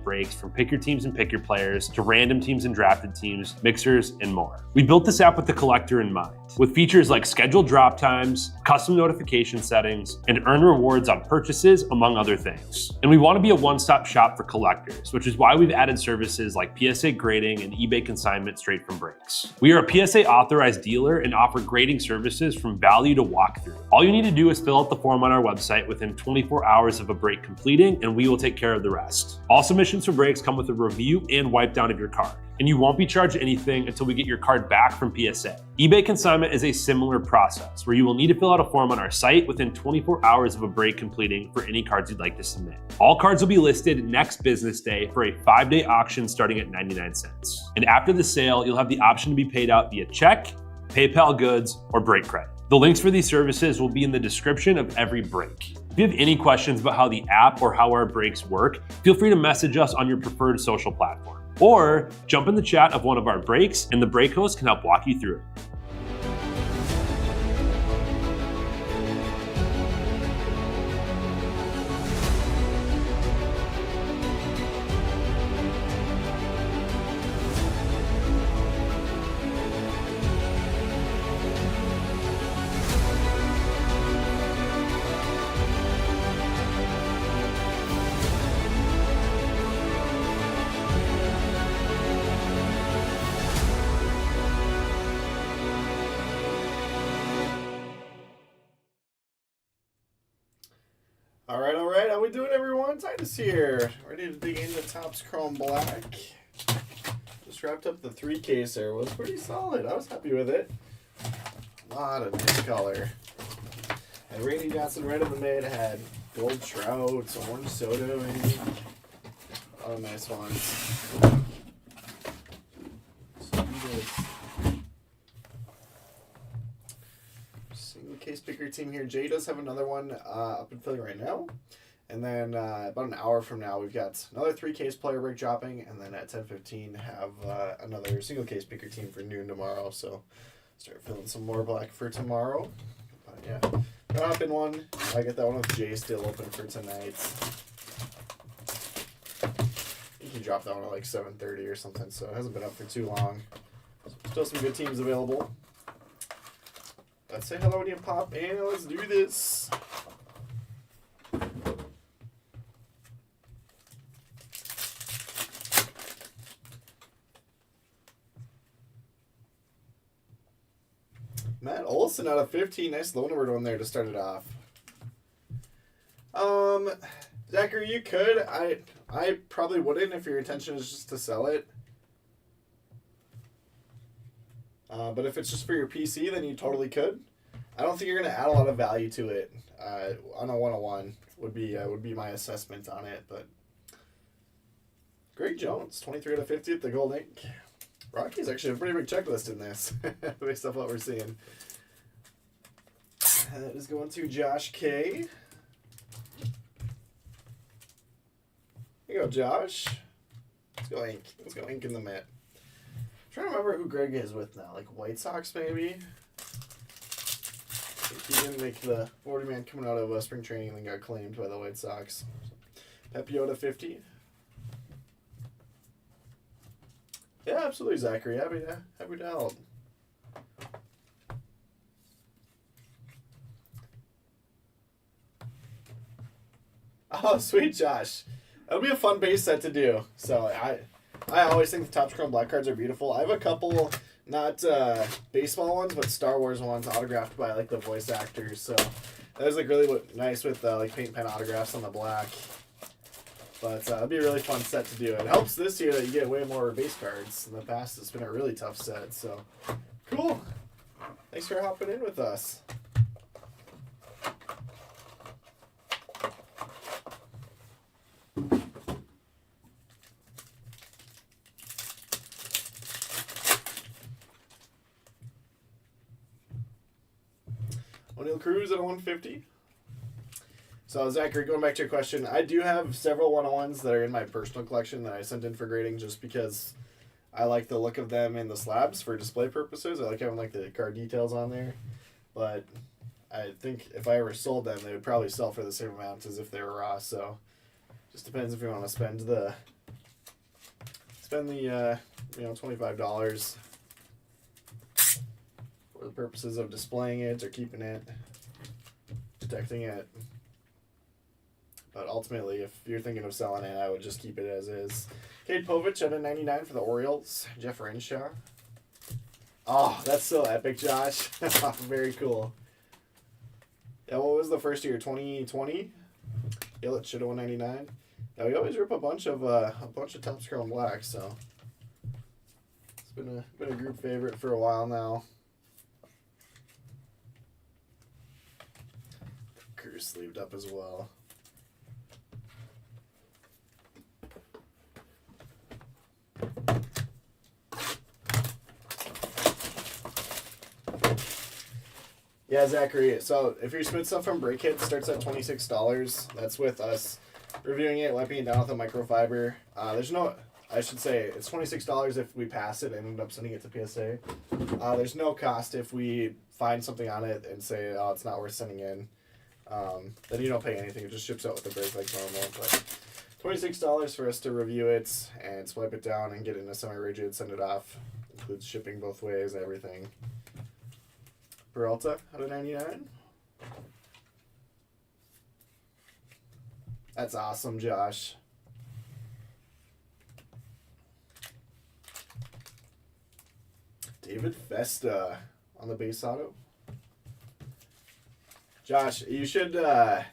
breaks from pick your teams and pick your players to random teams and drafted teams, mixers, and more. We built this app with the collector in mind, with features like scheduled drop times, custom notification settings, and earn rewards on purchases, among other things. And we want to be a one-stop shop for collectors, which is why we've added services like PSA grading and eBay consignment straight from breaks. We are a PSA authorized dealer and offer grading services from value to walkthrough. All you need to do is fill out the form on our website within 24 hours of a break completing, and we will take care of the rest. All submissions for breaks come with a review and wipe down of your card, and you won't be charged anything until we get your card back from PSA. eBay consignment is a similar process where you will need to fill out a form on our site within 24 hours of a break completing for any cards you'd like to submit. All cards will be listed next business day for a 5-day auction starting at 99 cents. And after the sale, you'll have the option to be paid out via check, PayPal goods, or break credit. The links for these services will be in the description of every break. If you have any questions about how the app or how our breaks work, feel free to message us on your preferred social platform. Or jump in the chat of one of our breaks and the break host can help walk you through it. All right. How we doing, everyone? Titus here. Ready to dig into Topps Chrome Black. Just wrapped up the 3 case there. It was pretty solid. I was happy with it. A lot of nice color. And Randy Johnson right in the mid had Gold Trout, Orange Soto, and a lot of nice ones. Single case picker team here. Jay does have another one up and filling right now. And then about an hour from now, we've got another 3 case player break dropping. And then at 10:15, have another single case picker team for noon tomorrow. So start filling some more black for tomorrow. But yeah, got up in one. I get that one with Jay still open for tonight. I think he dropped that one at like 7:30 or something. So it hasn't been up for too long. Still some good teams available. Let's say hello to you, Pop, and let's do this. Matt Olson out of 15. Nice low numbered one there to start it off. Zachary, you could. I probably wouldn't if your intention is just to sell it. But if it's just for your PC, then you totally could. I don't think you're going to add a lot of value to it on a 101 would be my assessment on it. But Greg Jones, 23 out of 50 at the Gold Ink. Rocky's actually a pretty big checklist in this, based off what we're seeing. That is going to Josh K. Here you go, Josh. Let's go Ink. Let's go Ink in the mitt. I'm trying to remember who Greg is with now. Like White Sox, maybe? I think he didn't make the 40-man coming out of spring training and then got claimed by the White Sox. Pepiota 50. Yeah, absolutely, Zachary. Happy to help. Oh, sweet, Josh. That'll be a fun base set to do. So I always think the Topps Chrome Black cards are beautiful. I have a couple, not baseball ones, but Star Wars ones autographed by like the voice actors. So that was like really nice with like paint pen autographs on the black. But it'll be a really fun set to do. It helps this year that you get way more base cards. In the past, it's been a really tough set. So cool. Thanks for hopping in with us. O'Neal Cruz at a 150. So, Zachary, going back to your question, I do have several 101s that are in my personal collection that I sent in for grading just because I like the look of them in the slabs for display purposes. I like having like the card details on there. But I think if I ever sold them, they would probably sell for the same amount as if they were raw. So, just depends if you want to spend the spend the $25 for the purposes of displaying it or keeping it, protecting it. But ultimately, if you're thinking of selling it, I would just keep it as is. Kate Povich at a 99 for the Orioles. Jeff Renshaw. Oh, that's so epic, Josh. Very cool. Yeah, what was the first year? 2020? Yelich should have 199. Yeah, we always rip a bunch of Topps Chrome Black, so it's been a group favorite for a while now. Cruz sleeved up as well. Yeah, Zachary. So if your Smith stuff from Break Hit starts at $26, that's with us reviewing it, wiping it down with a microfiber. There's no, I should say, it's $26 if we pass it and end up sending it to PSA. There's no cost if we find something on it and say, oh, it's not worth sending in. Then you don't pay anything. It just ships out with the break like normal. But $26 for us to review it and swipe it down and get it in a semi-rigid, send it off. Includes shipping both ways, everything. Peralta out of 99. That's awesome, Josh. David Festa on the base auto. Josh, you should,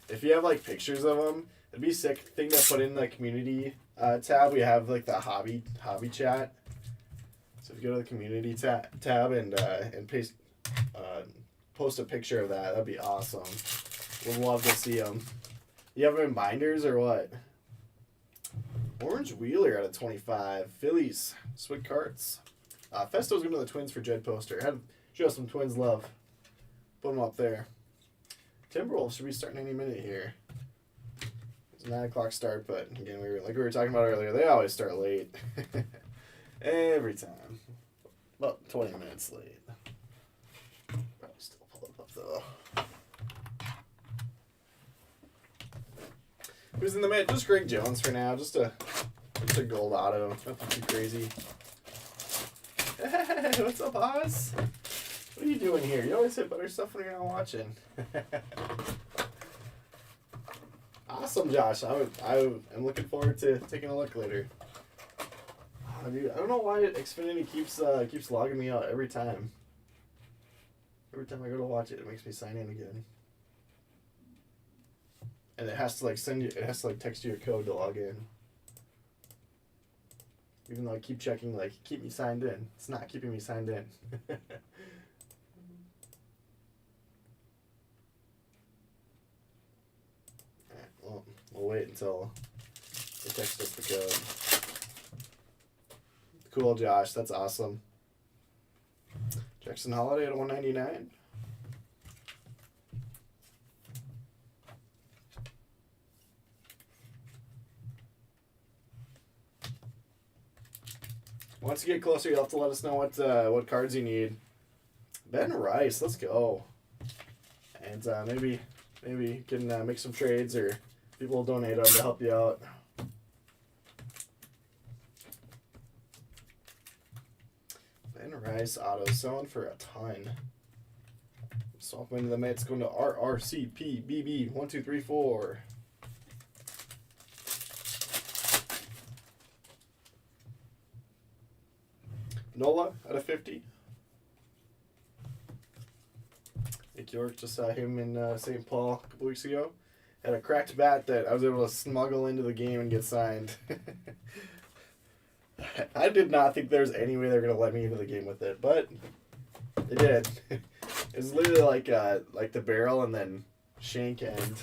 if you have like pictures of them, it'd be a sick thing to put in the community tab. We have like the hobby chat. So if you go to the community tab and paste, post a picture of that, that'd be awesome. We'd love to see them. You have them in binders or what? Orange Wheeler out of 25. Phillies, Swick Carts. Festo's going to the Twins for Jed Poster. Had to show some Twins love. Put them up there. Timberwolves should be starting any minute here. It's a 9 o'clock start, but again, like we were talking about earlier, they always start late. Every time. About 20 minutes late. Probably still pull it up though. Who's in the mid? Just Greg Jones for now. Just a gold auto. Nothing too crazy. Hey, what's up, Oz? What are you doing here? You always hit better stuff when you're not watching. Awesome, Josh. I'm looking forward to taking a look later. Oh, dude, I don't know why Xfinity keeps logging me out every time. Every time I go to watch it, it makes me sign in again. And it has to like text you a code to log in. Even though I keep checking, like, keep me signed in. It's not keeping me signed in. Alright, well, we'll wait until they text us the code. Cool, Josh. That's awesome. Jackson Holiday at 199. Once you get closer, you'll have to let us know what cards you need. Ben Rice, let's go. And maybe you can make some trades or people will donate them to help you out. Ben Rice auto selling for a ton. Swap into the Mets, going to RRCPBB 1234. Nola out of 50. Nick York, just saw him in St. Paul a couple weeks ago. Had a cracked bat that I was able to smuggle into the game and get signed. I did not think there was any way they were going to let me into the game with it, but they did. It was literally like the barrel and then shank end.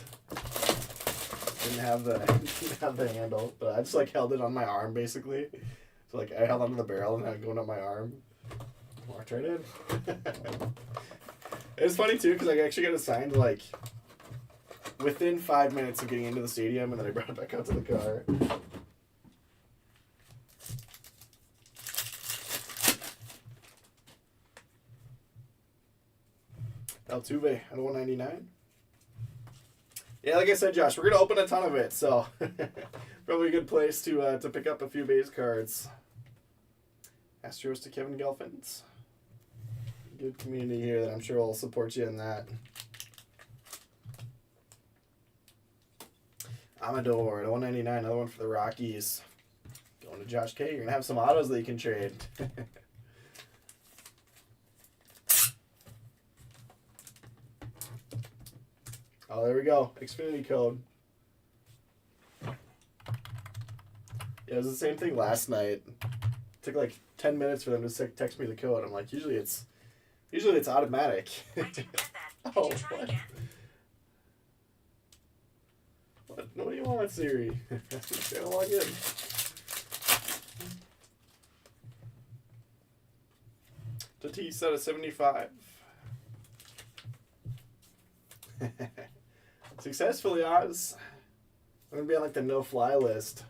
Didn't have the handle, but I just like held it on my arm basically. So like I held onto the barrel and had it going up my arm. Walked right in. It was funny too because I actually got assigned like within 5 minutes of getting into the stadium, and then I brought it back out to the car. Altuve at 199. Yeah, like I said, Josh, we're gonna open a ton of it, so probably a good place to pick up a few base cards. Astros to Kevin Gelfins. Good community here that I'm sure will support you in that. Amador to 199, another one for the Rockies. Going to Josh K. You're going to have some autos that you can trade. Oh, there we go. Xfinity code. Yeah, it was the same thing last night. It took like 10 minutes for them to text me the code. I'm like, usually it's automatic. Oh, what? What do you want, Siri? Gotta log in. Tatis out of 75. Successfully, Oz. I'm gonna be on like the no-fly list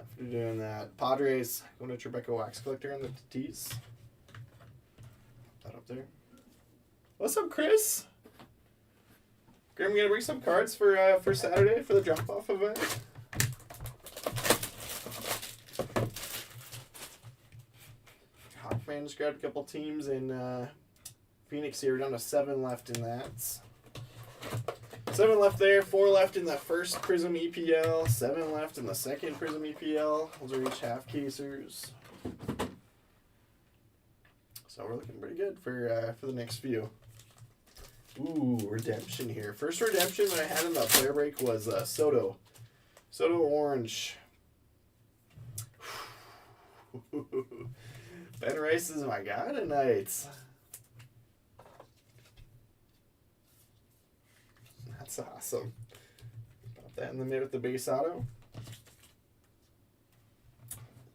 after doing that. Padres going to Tribeca Wax Collector on the Tatis. Put that up there. What's up, Chris? Graham, gonna bring some cards for Saturday for the drop-off event. Hawkman just grabbed a couple teams in Phoenix here. We're down to 7 left in that. 7 left there, 4 left in the first Prism EPL, 7 left in the second Prism EPL. Those are each half casers. So we're looking pretty good for the next few. Ooh, redemption here. First redemption that I had in the player break was Soto. Soto Orange. Ben Rice is my guy tonight. That's awesome. Pop that in the mid with the base auto.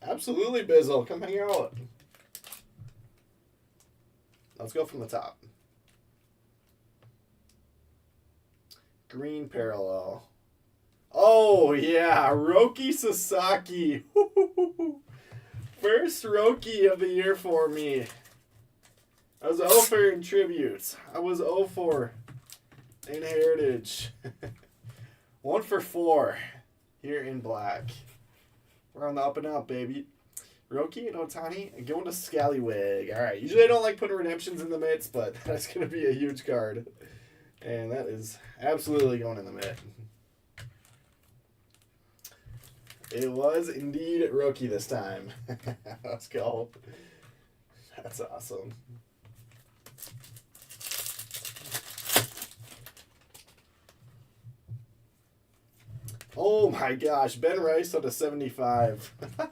Absolutely, Bizzle. Come hang out. Let's go from the top. Green parallel. Oh, yeah. Roki Sasaki. First Roki of the year for me. I was 0 for in tribute. I was 0 for in heritage. 1 for 4 here in black. We're on the up and up, baby. Roki and Otani going to Scallywag. All right. Usually I don't like putting redemptions in the mitts, but that's going to be a huge card. And that is absolutely going in the mitt. It was indeed Roki this time. Let's go. That's awesome. Oh my gosh, Ben Rice on a 75. I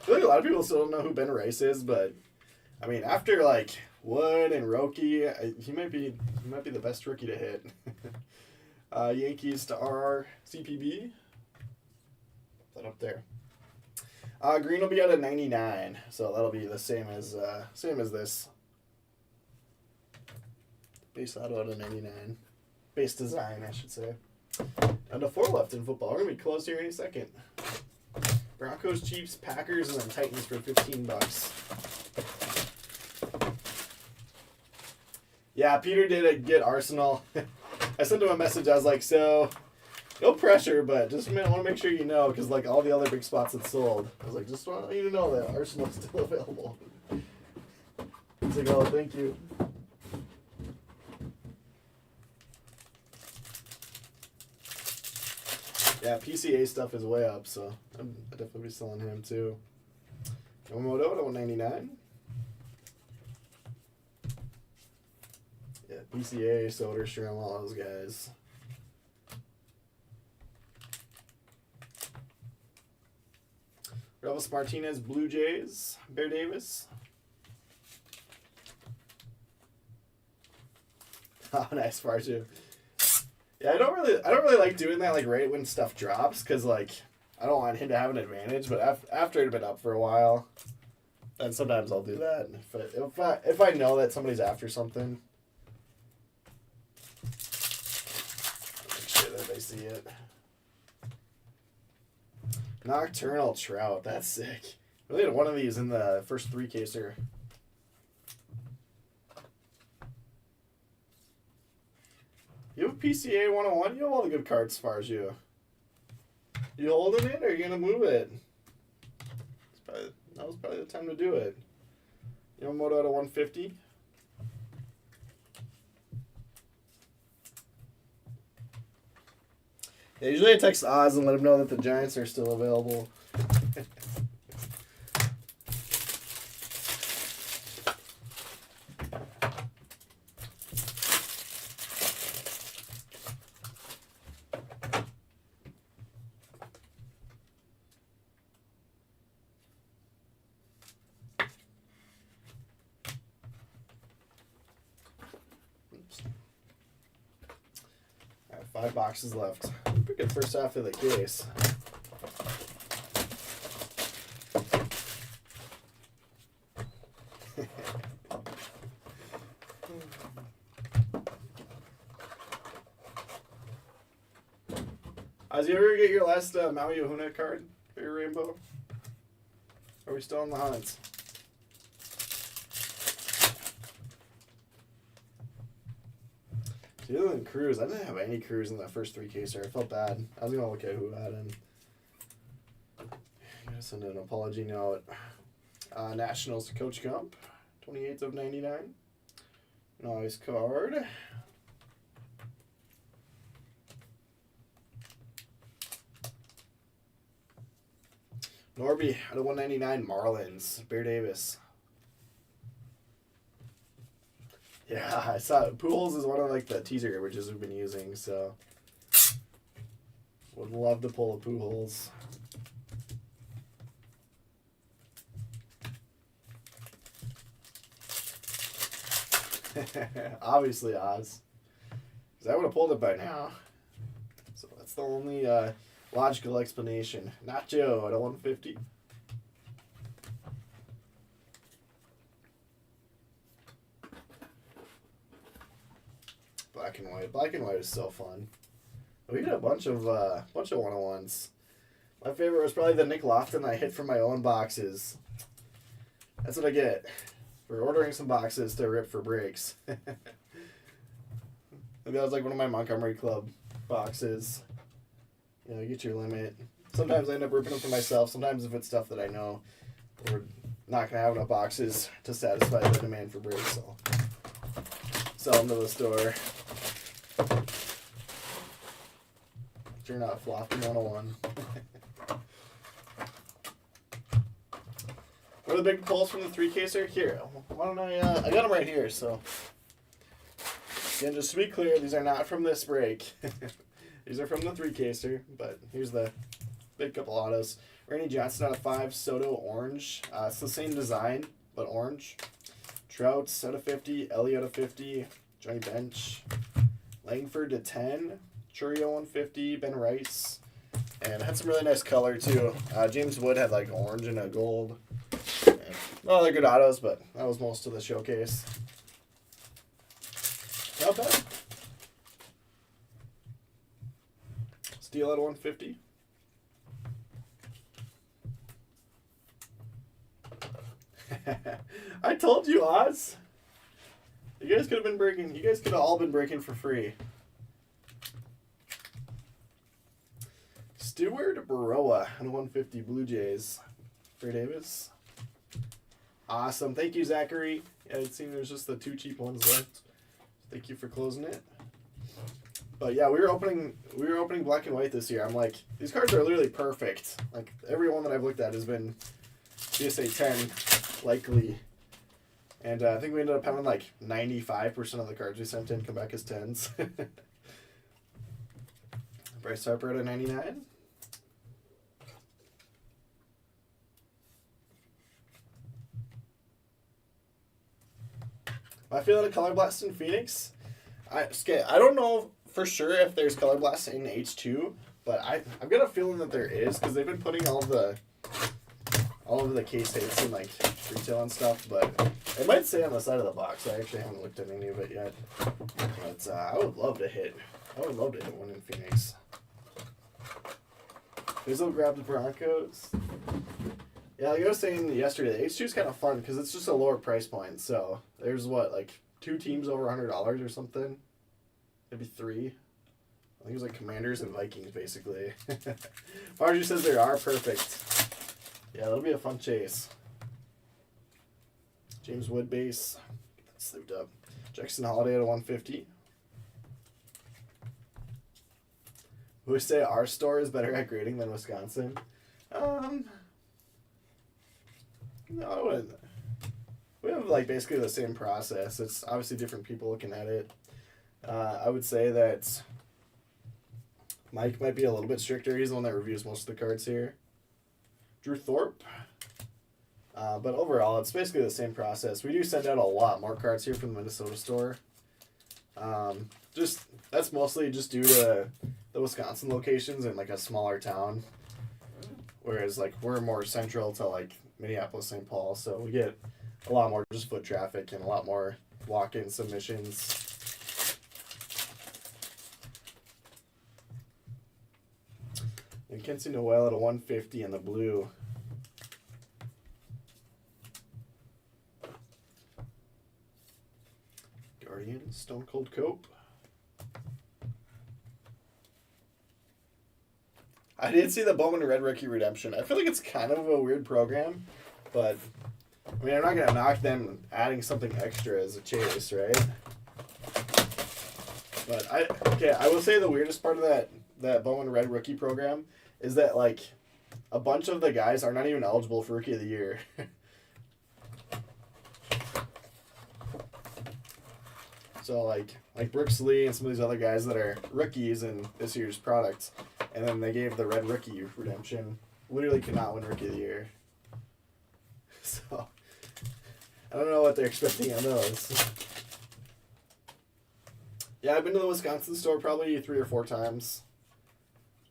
feel like a lot of people still don't know who Ben Rice is, but I mean, after like Wood and Roki, he might be the best rookie to hit. Yankees to RR CPB. Put that up there. Green will be at a 99, so that'll be the same as this. Base auto at a 99. Base design, I should say. Down to 4 left in football. We're gonna be close here any second. Broncos, Chiefs, Packers, and then Titans for $15. Yeah, Peter did get Arsenal. I sent him a message. I was like, so no pressure, but just want to make sure you know, because like all the other big spots had sold. I was like, just want you to know that Arsenal's still available. He's like, oh, thank you. Yeah, PCA stuff is way up, so I'd definitely be selling him too. Yamamoto at 199. Yeah, PCA, Soderstrom, all those guys. Relvis Martinez, Blue Jays, Bear Davis. Oh, nice Farju. Yeah, I don't really like doing that like right when stuff drops, because like I don't want him to have an advantage. But after it had been up for a while, then sometimes I'll do that. If I know that somebody's after something, make sure that they see it. Nocturnal Trout, that's sick. We only had one of these in the first 3-caser. You have a PCA 101? You have all the good cards as far as you. You holding it or are you going to move it? That was probably the time to do it. Yamamoto at a 150. Yeah, usually I text Oz and let him know that the Giants are still available. All right, 5 boxes left. Pretty good first half of the case. Did you ever get your last Maui Ohuna card for your rainbow? Are we still on the hunt? Other than Cruz, I didn't have any Cruz in that first 3-caser. I felt bad. I was going to look at who had him. I'm going to send an apology note. Nationals to Coach Gump, 28th of 99. Nice card. Norby at a 199 Marlins, Bear Davis. Yeah, I saw Pujols is one of like the teaser images we've been using, so would love to pull a Pujols. Obviously Oz, because I would have pulled it by now. So that's the only logical explanation. Not Joe at a 150. Black and white. Black and white is so fun. We got a bunch of 101s. My favorite was probably the Nick Lofton I hit from my own boxes. That's what I get for ordering some boxes to rip for breaks. That was like one of my Montgomery Club boxes. You know, you get your limit. Sometimes I end up ripping them for myself. Sometimes if it's stuff that I know we're not going to have enough boxes to satisfy the demand for breaks, so sell them to the store. You're not flopping 101. What are the big pulls from the 3-caser? Here, why don't I got them right here, so. Again, just to be clear, these are not from this break. These are from the 3-caser, but here's the big couple autos. Randy Johnson out of 5, Soto orange. It's the same design, but orange. Trout out of 50, Ellie out of 50, Johnny Bench. Langford to 10, Churio 150, Ben Rice. And it had some really nice color too. James Wood had like orange and a gold. No other good autos, but that was most of the showcase. Not bad. Steele at 150. I told you, Oz. You guys could have been breaking. You guys could have all been breaking for free. Stewart Baroa and 150 Blue Jays. Bear Davis. Awesome. Thank you, Zachary. Yeah, it seemed there's just the 2 cheap ones left. Thank you for closing it. But yeah, we were opening black and white this year. I'm like, these cards are literally perfect. Like every one that I've looked at has been CSA 10 likely. And I think we ended up having like 95% of the cards we sent in come back as 10s. Bryce Harper at a 99. I feel like a Color Blast in Phoenix. I don't know for sure if there's Color Blast in H2, but I've got a feeling that there is because they've been putting all of the case hits in like retail and stuff, but it might say on the side of the box. I actually haven't looked at any of it yet. But I would love to hit one in Phoenix. Bizzle grabbed the Broncos. Yeah, like I was saying yesterday, the H2 is kind of fun because it's just a lower price point. So there's like 2 teams over $100 or something. Maybe 3. I think it was like Commanders and Vikings, basically. Margie says they are perfect. Yeah, that'll be a fun chase. James Wood base. Get that sleeved up. Jackson Holiday at a 150. We say our store is better at grading than Wisconsin. No, I wouldn't. We have like basically the same process. It's obviously different people looking at it. I would say that Mike might be a little bit stricter. He's the one that reviews most of the cards here. Drew Thorpe. But overall, it's basically the same process. We do send out a lot more cards here from the Minnesota store. That's mostly just due to the Wisconsin locations in like a smaller town. Whereas like we're more central to like Minneapolis, St. Paul, so we get a lot more just foot traffic and a lot more walk-in submissions. And Quincy Noel at a 150 in the blue. Guardian, Stone Cold Cope. I did see the Bowman Red Rookie Redemption. I feel like it's kind of a weird program, but I mean, I'm not going to knock them adding something extra as a chase, right? But I will say the weirdest part of that Bowman Red Rookie program is that like a bunch of the guys are not even eligible for Rookie of the Year. So like Brooks Lee and some of these other guys that are rookies in this year's products, and then they gave the Red Rookie Redemption, literally could not win Rookie of the Year. So I don't know what they're expecting on those. Yeah, I've been to the Wisconsin store probably 3 or 4 times.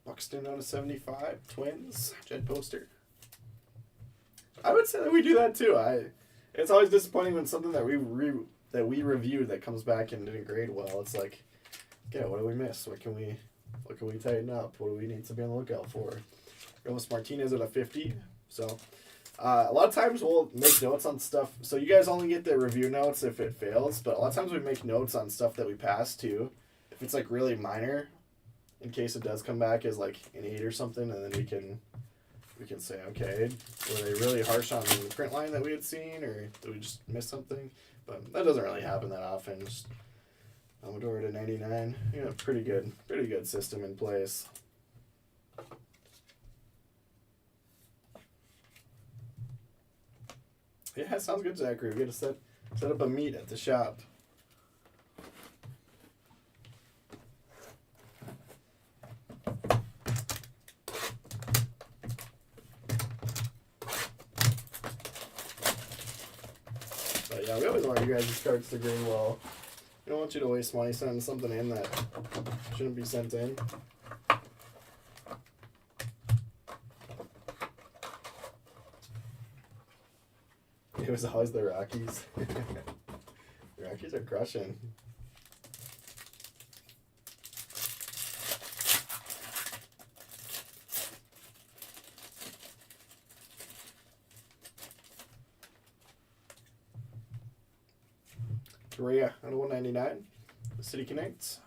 Buxton out of 75, Twins, Jed Poster. I would say that we do that too. It's always disappointing when something that we reviewed that comes back and didn't grade well. It's like, okay, what do we miss? What can we tighten up? What do we need to be on the lookout for? Ramos Martinez at a 50. So a lot of times we'll make notes on stuff. So you guys only get the review notes if it fails, but a lot of times we make notes on stuff that we pass too. If it's like really minor, in case it does come back as like an 8 or something, and then we can say, okay, were they really harsh on the print line that we had seen, or did we just miss something? But that doesn't really happen that often. Just Amador to 99. Yeah, pretty good system in place. Yeah, sounds good, Zachary. We got to set up a meet at the shop. But yeah, we always want you guys' cards to grade well. We don't want you to waste money sending something in that shouldn't be sent in. It was always the Rockies. The Rockies are crushing. Korea on 199. The City Connects.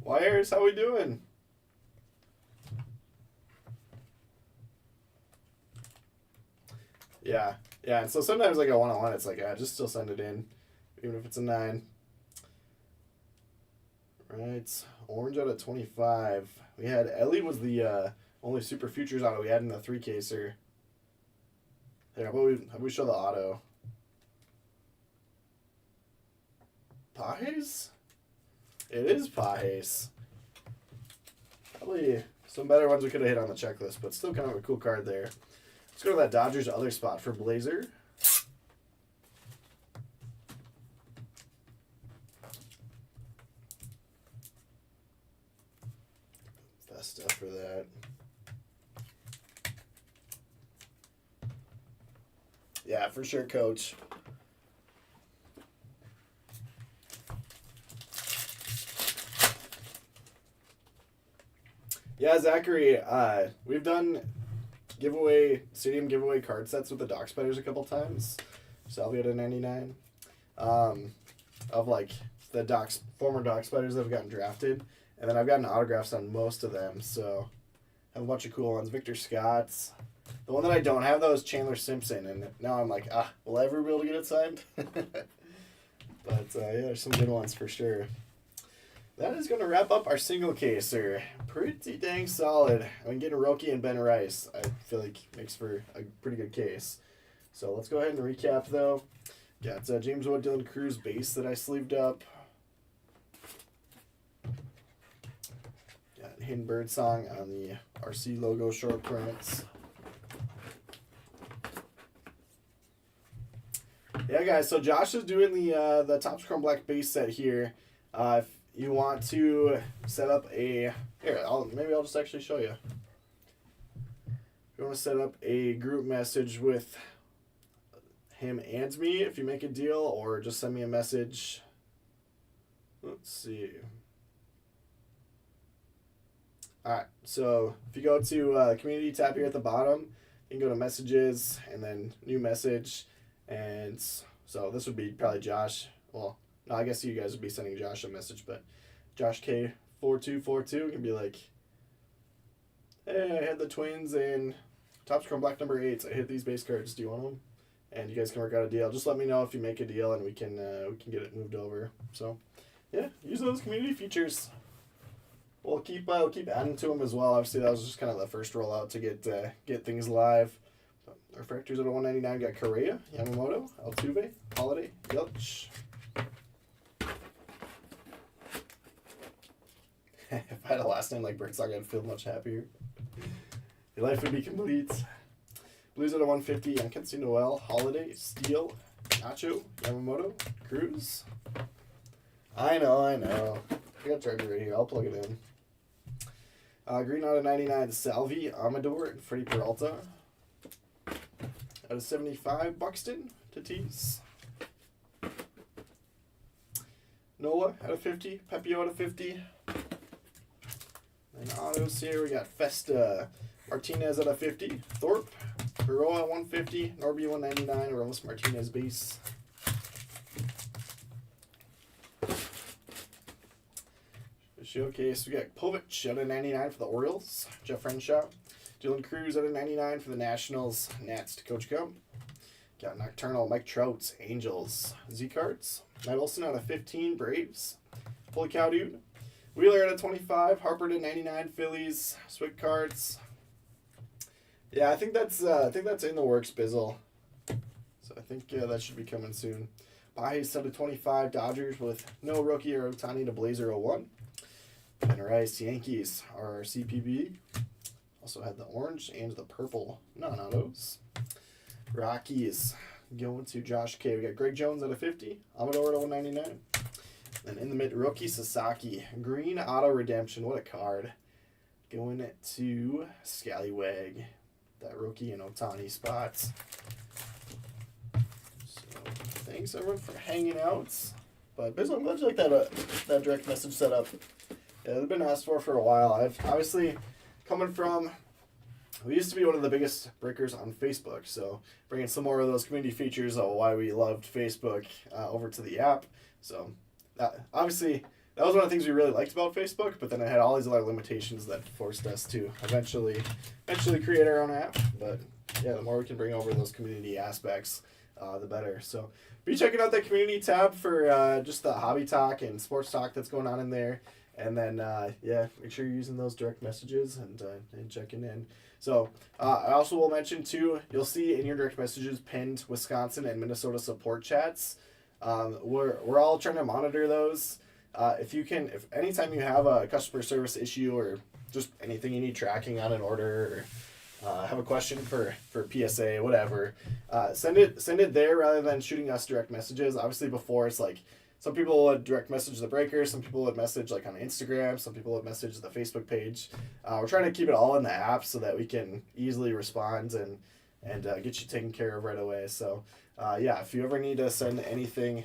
Wires, how we doing? Yeah, and so sometimes like a 1-on-1, it's like, just still send it in, even if it's a 9. Right, orange out of 25. We had, Ellie was the only Super Futures auto we had in the 3-caser. Here, how about we show the auto? Pajes? It is Pajes. Probably some better ones we could have hit on the checklist, but still kind of a cool card there. Let's go to that Dodgers other spot for Blazer. Best stuff for that. Yeah, for sure, Coach. Yeah, Zachary, we've done stadium giveaway card sets with the Dock Spiders a couple times. Salvia to 99. Of like the former Dock Spiders that have gotten drafted. And then I've gotten autographs on most of them, so have a bunch of cool ones. Victor Scott's. The one that I don't have, though, is Chandler Simpson. And now I'm like, will I ever be able to get it signed? But, yeah, there's some good ones for sure. That is going to wrap up our single caser. Pretty dang solid. I mean, getting Roki and Ben Rice, I feel like makes for a pretty good case. So let's go ahead and recap, though. Got James Wood, Dylan Cruz base that I sleeved up. Got Hidden Bird Song on the RC logo short prints. Yeah, guys, so Josh is doing the Topps Chrome Black base set here. If you want to set up a... Here, maybe I'll just actually show you. If you want to set up a group message with him and me, if you make a deal, or just send me a message. Let's see. Alright, so if you go to the community tab here at the bottom, you can go to messages and then new message. And so this would be probably Josh. Well, no, I guess you guys would be sending Josh a message, but Josh K4242 can be like, hey, I had the Twins in Topps Chrome Black number 8. I hit these base cards. Do you want them? And you guys can work out a deal. Just let me know if you make a deal, and we can get it moved over. So, yeah, use those community features. We'll keep adding to them as well. Obviously, that was just kind of the first rollout to get things live. Our refractors at a 199 got Correa, Yamamoto, Altuve, Holiday, Yelich. If I had a last name like Birdsong, I'd feel much happier. Your life would be complete. Blues at a 150, Kenzie Noel, Holiday, Steele, Nacho, Yamamoto, Cruz. I know. I got a charger right here. I'll plug it in. Green out of 99, Salvi, Amador, and Freddie Peralta. Out of 75, Buxton, Tatis. Nola out of 50, Pepe out of 50. And autos here, we got Festa, Martinez out of 50, Thorpe, Baroa 150, Norby 199, Ramos Martinez base. Showcase, we got Povich out of 99 for the Orioles, Jeff Renshaw. Dylan Cruz out of 99 for the Nationals, Nats to Coach Gump. Got Nocturnal, Mike Trout, Angels, Z-Cards. Matt Olson out of 15, Braves. Holy cow, dude. Wheeler out of 25, Harper to 99, Phillies, Swick Cards. Yeah, I think that's in the works, Bizzle. So I think that should be coming soon. Baez out of 25, Dodgers with no rookie or Otani to Blazer 01. Ben Rice, Yankees, our CPB. Also had the orange and the purple non-autos. Rockies going to Josh K. We got Greg Jones out of 50, Amador at 199. And in the mid, rookie Sasaki, green auto redemption. What a card. Going to Scallywag. That rookie and Otani spots. So thanks everyone for hanging out. But Bizzle, I'm glad you like that direct message setup. Yeah, they've been asked for a while. I've obviously coming from, we used to be one of the biggest breakers on Facebook, so bringing some more of those community features of why we loved Facebook over to the app. So obviously that was one of the things we really liked about Facebook, but then it had all these other limitations that forced us to eventually create our own app. But yeah, the more we can bring over those community aspects, the better. So be checking out that community tab for just the hobby talk and sports talk that's going on in there. And then, yeah, make sure you're using those direct messages and checking in. So I also will mention, too, you'll see in your direct messages pinned Wisconsin and Minnesota support chats. We're all trying to monitor those. If anytime you have a customer service issue or just anything you need tracking on an order or have a question for PSA, whatever, send it there rather than shooting us direct messages. Obviously, before it's like, some people would direct message the breaker. Some people would message like on Instagram. Some people would message the Facebook page. We're trying to keep it all in the app so that we can easily respond and get you taken care of right away. So yeah, if you ever need to send anything,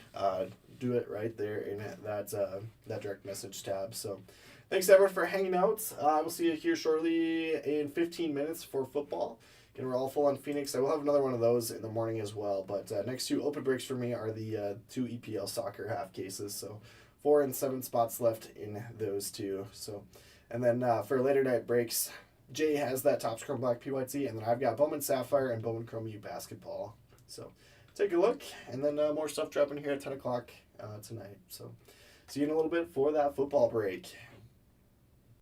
do it right there in that direct message tab. So thanks everyone for hanging out. We'll see you here shortly in 15 minutes for football. And we're all full on Phoenix. I will have another one of those in the morning as well. But next two open breaks for me are the two EPL soccer half cases. So 4 and 7 spots left in those two. So, and then for later night breaks, Jay has that Topps Chrome Black PYT, and then I've got Bowman Sapphire and Bowman Chrome U basketball. So take a look, and then more stuff dropping here at 10 o'clock tonight. So see you in a little bit for that football break.